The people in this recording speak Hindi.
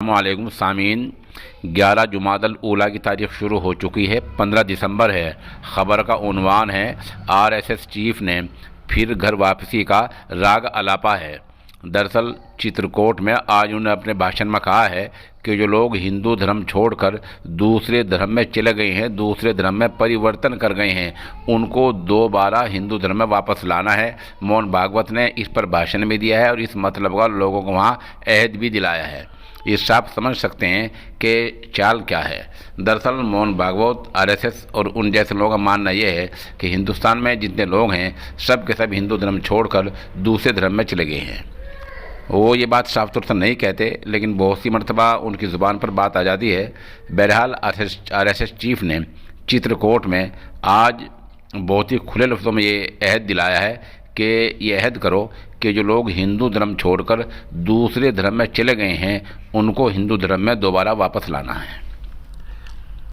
अस्सलामुअलैकुम सामीन। 11 जुमादल ऊला की तारीख शुरू हो चुकी है, 15 दिसंबर है। ख़बर का उन्वान है आरएसएस चीफ ने फिर घर वापसी का राग अलापा है। दरअसल चित्रकूट में आज उन्होंने अपने भाषण में कहा है कि जो लोग हिंदू धर्म छोड़कर दूसरे धर्म में चले गए हैं, दूसरे धर्म में परिवर्तन कर गए हैं, उनको दोबारा हिंदू धर्म में वापस लाना है। मोहन भागवत ने इस पर भाषण भी दिया है और इस मतलब का लोगों को वहाँ अहद भी दिलाया है। इससे आप समझ सकते हैं कि चाल क्या है। दरअसल मोहन भागवत, आरएसएस और उन जैसे लोगों का मानना यह है कि हिंदुस्तान में जितने लोग हैं सब के सब हिंदू धर्म छोड़कर दूसरे धर्म में चले गए हैं। वो ये बात साफ तौर से नहीं कहते, लेकिन बहुत सी मरतबा उनकी ज़ुबान पर बात आ जाती है। बहरहाल आरएसएस चीफ ने चित्रकूट में आज बहुत ही खुले लफ्ज़ों में ये अहद दिलाया है कि ये अहद करो कि जो लोग हिंदू धर्म छोड़कर दूसरे धर्म में चले गए हैं उनको हिंदू धर्म में दोबारा वापस लाना है।